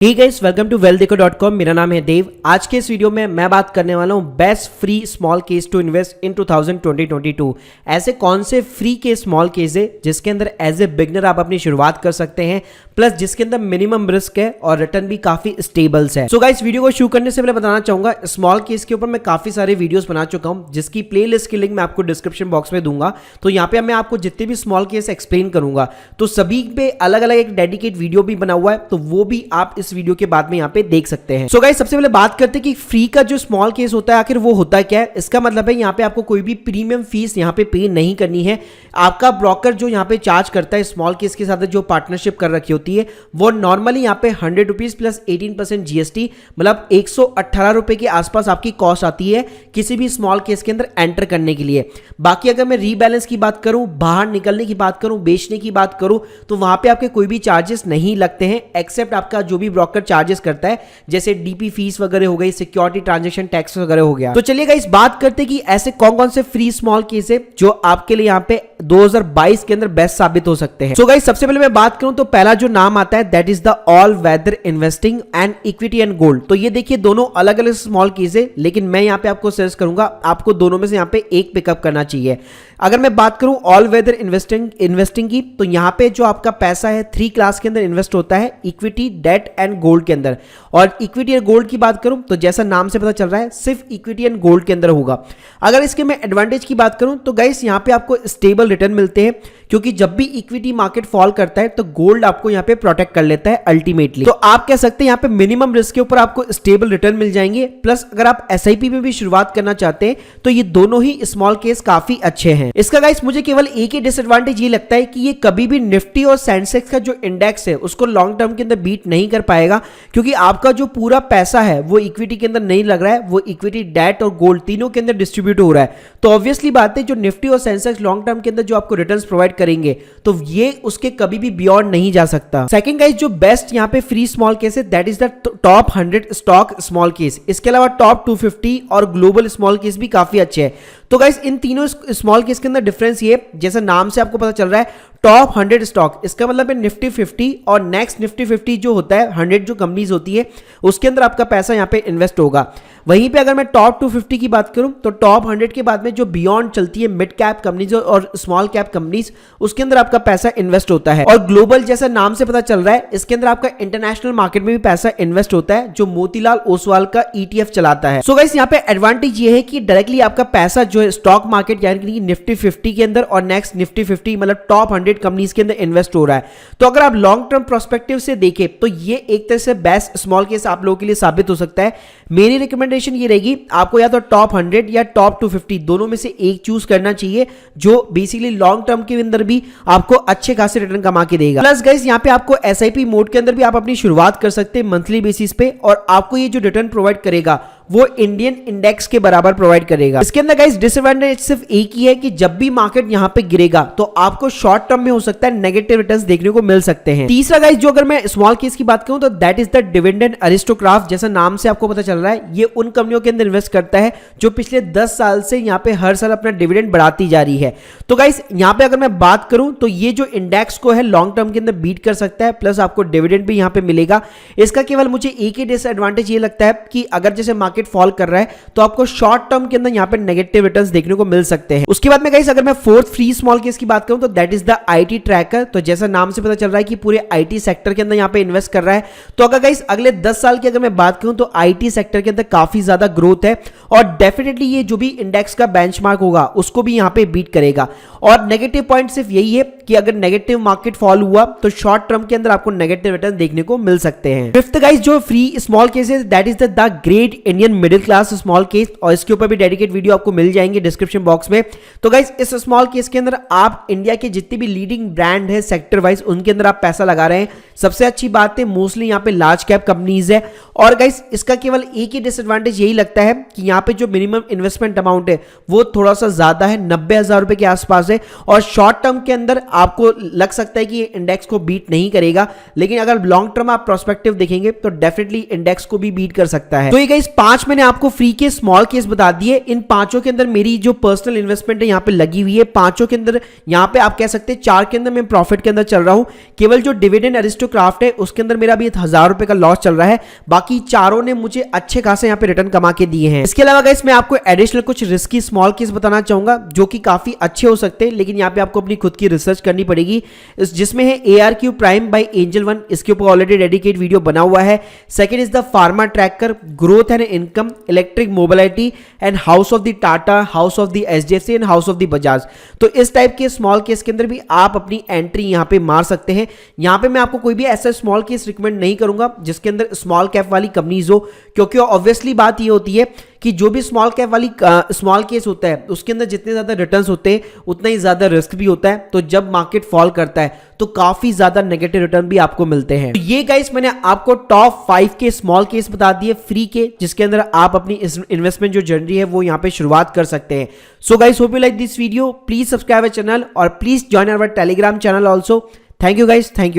Hey guys, welcome to wealthdeco.com। मेरा नाम है देव। आज के इस वीडियो में मैं बात करने वाला हूं best free smallcase to invest in 2022। ऐसे कौन से फ्री के स्मॉल केस है जिसके अंदर एज ए बिगनर आप अपनी शुरुआत कर सकते हैं, प्लस जिसके अंदर मिनिमम रिस्क है और रिटर्न भी काफी स्टेबल्स है। सो गाइस, वीडियो को शुरू करने से पहले बताना चाहूंगा, स्मॉल केस के ऊपर मैं काफी सारे वीडियोस बना चुका हूं जिसकी प्लेलिस्ट की लिंक मैं आपको डिस्क्रिप्शन बॉक्स में दूंगा। तो यहाँ पे मैं आपको जितने भी स्मॉल केस एक्सप्लेन करूंगा तो सभी पे अलग अलग एक डेडिकेट वीडियो भी बना हुआ है, तो वो भी आप इस वीडियो के बाद में यहाँ पे देख सकते हैं। सो गाइस, सबसे पहले बात करते हैं कि फ्री का जो स्मॉल केस होता है आखिर वो होता क्या है। इसका मतलब है यहाँ पे आपको कोई भी प्रीमियम फीस यहाँ पे नहीं करनी है। आपका ब्रोकर जो यहाँ पे चार्ज करता है स्मॉल केस के साथ जो पार्टनरशिप कर रखी होती है वो नॉर्मली यहाँ पे 100 रुपीज प्लस 18% जीएसटी, मतलब 118 रुपए के आसपास आपकी कॉस्ट आती है किसी भी स्मॉल केस के अंदर एंटर करने के लिए। बाकी अगर मैं रीबैलेंस की बात करूं, बाहर निकलने की बात करूं, बेचने की बात करूं, तो वहां पे आपके कोई भी चार्जेस नहीं लगते हैं एक्सेप्ट आपका जो भी ब्रोकर चार्जेस करता है, जैसे डीपी फीस वगैरह हो गई, सिक्योरिटी ट्रांजैक्शन टैक्स वगैरह हो गया। तो चलिए गाइस, बात करते हैं कि ऐसे कौन कौन से फ्री स्मॉल केस है जो आपके लिए यहाँ पे 2022 के अंदर बेस्ट साबित हो सकते हैं। सो गाइस, सबसे पहले मैं बात करूं तो पहला जो नाम आता है that is the all weather investing and equity and gold. तो ये देखिए दोनों अलग अलग स्मॉल केस है, लेकिन मैं यहाँ पे आपको सजेस्ट करूंगा आपको दोनों में से यहाँ पे एक पिकअप करना चाहिए। अगर मैं बात करूं ऑल वेदर इन्वेस्टिंग की, तो यहाँ पे जो आपका पैसा है 3 क्लास के अंदर इन्वेस्ट होता है, इक्विटी, डेट एंड गोल्ड के अंदर। और इक्विटी और गोल्ड की बात करूं तो जैसा नाम से पता चल रहा है सिर्फ इक्विटी एंड गोल्ड के अंदर होगा। अगर इसके मैं एडवांटेज की बात करूं तो गाइस यहाँ पे आपको स्टेबल रिटर्न मिलते हैं, क्योंकि जब भी इक्विटी मार्केट फॉल करता है तो गोल्ड आपको यहाँ पे प्रोटेक्ट कर लेता है अल्टीमेटली। तो आप कह सकते हैं यहाँ पे मिनिमम रिस्क के ऊपर आपको स्टेबल रिटर्न मिल जाएंगे। प्लस अगर आप एसआईपी में भी शुरुआत करना चाहते हैं तो ये दोनों ही स्मॉल केस काफी अच्छे हैं। इसका गाइस मुझे केवल एक ही डिसएडवांटेज ये लगता है कि ये कभी भी निफ्टी और सेंसेक्स का जो इंडेक्स है उसको लॉन्ग टर्म के अंदर बीट नहीं कर पाएगा, क्योंकि आपका जो पूरा पैसा है वो इक्विटी के अंदर नहीं लग रहा है, वो इक्विटी, डेट और गोल्ड तीनों के अंदर डिस्ट्रीब्यूट हो रहा है। तो ऑब्वियसली बात है जो निफ्टी और सेंसेक्स लॉन्ग टर्म के अंदर जो आपको रिटर्न्स प्रोवाइड करेंगे तो ये उसके कभी भी बियॉन्ड नहीं जा सकता। सेकंड गाइस, जो बेस्ट यहाँ पे फ्री स्मॉल केस है that is the top 100 stock small case. इसके अलावा टॉप 250 और ग्लोबल स्मॉल केस भी काफी अच्छे हैं। तो गाइस इन तीनों स्मॉल केस के अंदर डिफरेंस ये, जैसा नाम से आपको पता चल रहा है टॉप 100 स्टॉक, इसका मतलब है निफ्टी 50 और नेक्स्ट निफ्टी 50 जो होता है 100 जो कंपनीज होती है उसके अंदर आपका पैसा यहाँ पे इन्वेस्ट होगा। वहीं पे अगर मैं टॉप 250 की बात करूं तो टॉप 100 के बाद में जो बियॉन्ड चलती है मिड कैप कंपनीज और स्मॉल कैप कंपनीज, उसके अंदर आपका पैसा इन्वेस्ट होता है। और ग्लोबल जैसा नाम से पता चल रहा है इसके अंदर आपका इंटरनेशनल मार्केट में भी पैसा इन्वेस्ट होता है, जो मोतीलाल ओसवाल का ETF चलाता है। सो गाइस, यहाँ पे एडवांटेज ये है कि डायरेक्टली आपका पैसा जो है स्टॉक मार्केट यानी कि निफ्टी 50 के अंदर और नेक्स्ट निफ्टी 50 मतलब टॉप 100 कंपनीज के अंदर इन्वेस्ट हो रहा है। तो अगर आप लॉन्ग टर्म प्रोस्पेक्टिव से देखें तो ये एक तरह से बेस्ट स्मॉल केस आप लोगों के लिए साबित हो सकता है। मेरी रिकमेंडेशन ये रहेगी, आपको या तो टॉप 100 या टॉप 250 दोनों में से एक चूज करना चाहिए, जो बेसिकली लॉन्ग टर्म के अंदर भी आपको अच्छे खासे रिटर्न कमा के देगा। प्लस गाइस, यहाँ पे आपको एसआईपी मोड के अंदर भी आप अपनी शुरुआत कर सकते हैं मंथली बेसिस पे, और आपको ये जो रिटर्न प्रोवाइड करेगा वो इंडियन इंडेक्स के बराबर प्रोवाइड करेगा। इसके अंदर गाइस डिसएडवांटेज सिर्फ एक ही है कि जब भी मार्केट यहां पे गिरेगा तो आपको शॉर्ट टर्म में हो सकता है नेगेटिव रिटर्न्स देखने को मिल सकते हैं। तीसरा गाइस, जो अगर मैं स्मॉल केस की बात करूं तो दैट इज द डिविडेंड अरिस्टोक्राट। जैसा नाम से आपको पता चल रहा है ये उन कंपनियों के अंदर इन्वेस्ट करता है जो पिछले 10 साल से यहाँ पे हर साल अपना डिविडेंड बढ़ाती जा रही है। तो गाइस यहाँ पे अगर मैं बात करूं तो ये जो इंडेक्स को है लॉन्ग टर्म के अंदर बीट कर सकता है, प्लस आपको डिविडेंड भी यहाँ पे मिलेगा। इसका केवल मुझे एक ही डिसएडवांटेज ये लगता है कि अगर जैसे मार्केट फॉल कर रहा है तो आपको शॉर्ट टर्म के अंदर यहाँ पे नेगेटिव रिटर्न्स देखने को मिल सकते हैं। उसके बाद में गाइस अगर मैं फोर्थ फ्री स्मॉल केस की बात करूं तो that is the IT tracker. तो जैसा नाम से पता चल रहा है कि पूरे आईटी सेक्टर के अंदर यहाँ पे इन्वेस्ट कर रहा है। तो अगर गाइस अगले 10 साल की अगर मैं बात करूं तो आईटी सेक्टर के अंदर काफी ज्यादा ग्रोथ है, और डेफिनेटली ये जो भी इंडेक्स का बेंचमार्क होगा उसको भी यहाँ पे बीट करेगा। और नेगेटिव पॉइंट सिर्फ यही है कि अगर नेगेटिव मार्केट फॉल हुआ तो शॉर्ट टर्म के अंदर आपको नेगेटिव रिटर्न देखने को मिल सकते हैं। फिफ्थ गाइस, जो फ्री स्मॉल केस है that is the great Indian middle class small case, और इसके ऊपर भी डेडिकेट वीडियो आपको मिल जाएंगे डिस्क्रिप्शन बॉक्स में। तो गाइस इस स्मॉल केस के अंदर आप इंडिया के जितने भी लीडिंग ब्रांड है सेक्टर वाइज उनके अंदर आप पैसा लगा रहे हैं। सबसे अच्छी बात है मोस्टली यहाँ पे लार्ज कैप कंपनीज है। और गाइस इसका केवल एक ही डिसएडवांटेज यही लगता है कि यहाँ पे जो मिनिमम इन्वेस्टमेंट अमाउंट है वो थोड़ा सा ज्यादा है, 90,000 रुपए के आसपास है। और शॉर्ट टर्म के अंदर आपको लग सकता है कि ये इंडेक्स को बीट नहीं करेगा, लेकिन अगर लॉन्ग टर्म आप प्रोस्पेक्टिव देखेंगे तो डेफिनेटली इंडेक्स को भी बीट कर सकता है। तो ये गाइस 5 मैंने आपको फ्री के स्मॉल केस बता दिए। इन पांचों के अंदर मेरी जो पर्सनल इन्वेस्टमेंट है यहाँ पे लगी हुई है। पांचों के अंदर यहाँ पे आप कह सकते हैं 4 के अंदर मैं प्रॉफिट के अंदर चल रहा हूं। केवल जो डिविडेंड अरिस्टोक्राफ्ट है उसके अंदर मेरा भी 1,000 रुपए का लॉस चल रहा है। बाकी चारों ने मुझे अच्छे खासे यहाँ पे रिटर्न कमा के दिए हैं। इसके अलावा गाइस मैं आपको एडिशनल कुछ रिस्की स्मॉल केस बताना चाहूंगा जो कि काफी अच्छे हो सकते हैं, लेकिन यहाँ पे आपको अपनी खुद की रिसर्च करनी पड़ेगी। जिसमें है ARQ prime by angel one, इसके ऊपर ऑलरेडी डेडिकेट वीडियो बना हुआ है। Second is the pharma tracker, growth and income, electric mobility and house of the Tata, house of the HDFC and house of the Bajaj. तो इस टाइप के small case के अंदर भी आप अपनी एंट्री यहाँ पे मार सकते हैं। यहाँ पे मैं आपको कोई भी ऐसा स्मॉल केस रिकमेंड नहीं करूंगा जिसके अंदर स्मॉल कैप वाली कंपनीज हो, क्योंकि ऑब्वियसली बात ये होती है कि जो भी स्मॉल कैप वाली स्मॉल केस होता है उसके अंदर जितने ज्यादा रिटर्न्स होते हैं उतना ही ज्यादा रिस्क भी होता है। तो जब मार्केट फॉल करता है तो काफी ज्यादा नेगेटिव रिटर्न भी आपको मिलते हैं। तो ये गाइस मैंने आपको टॉप 5 के स्मॉल केस बता दिए फ्री के, जिसके अंदर आप अपनी इन्वेस्टमेंट जो जर्नी है वो यहाँ पे शुरुआत कर सकते हैं। So guys hope you like this video, please subscribe our channel और please join our Telegram channel also. Thank you guys, thank you.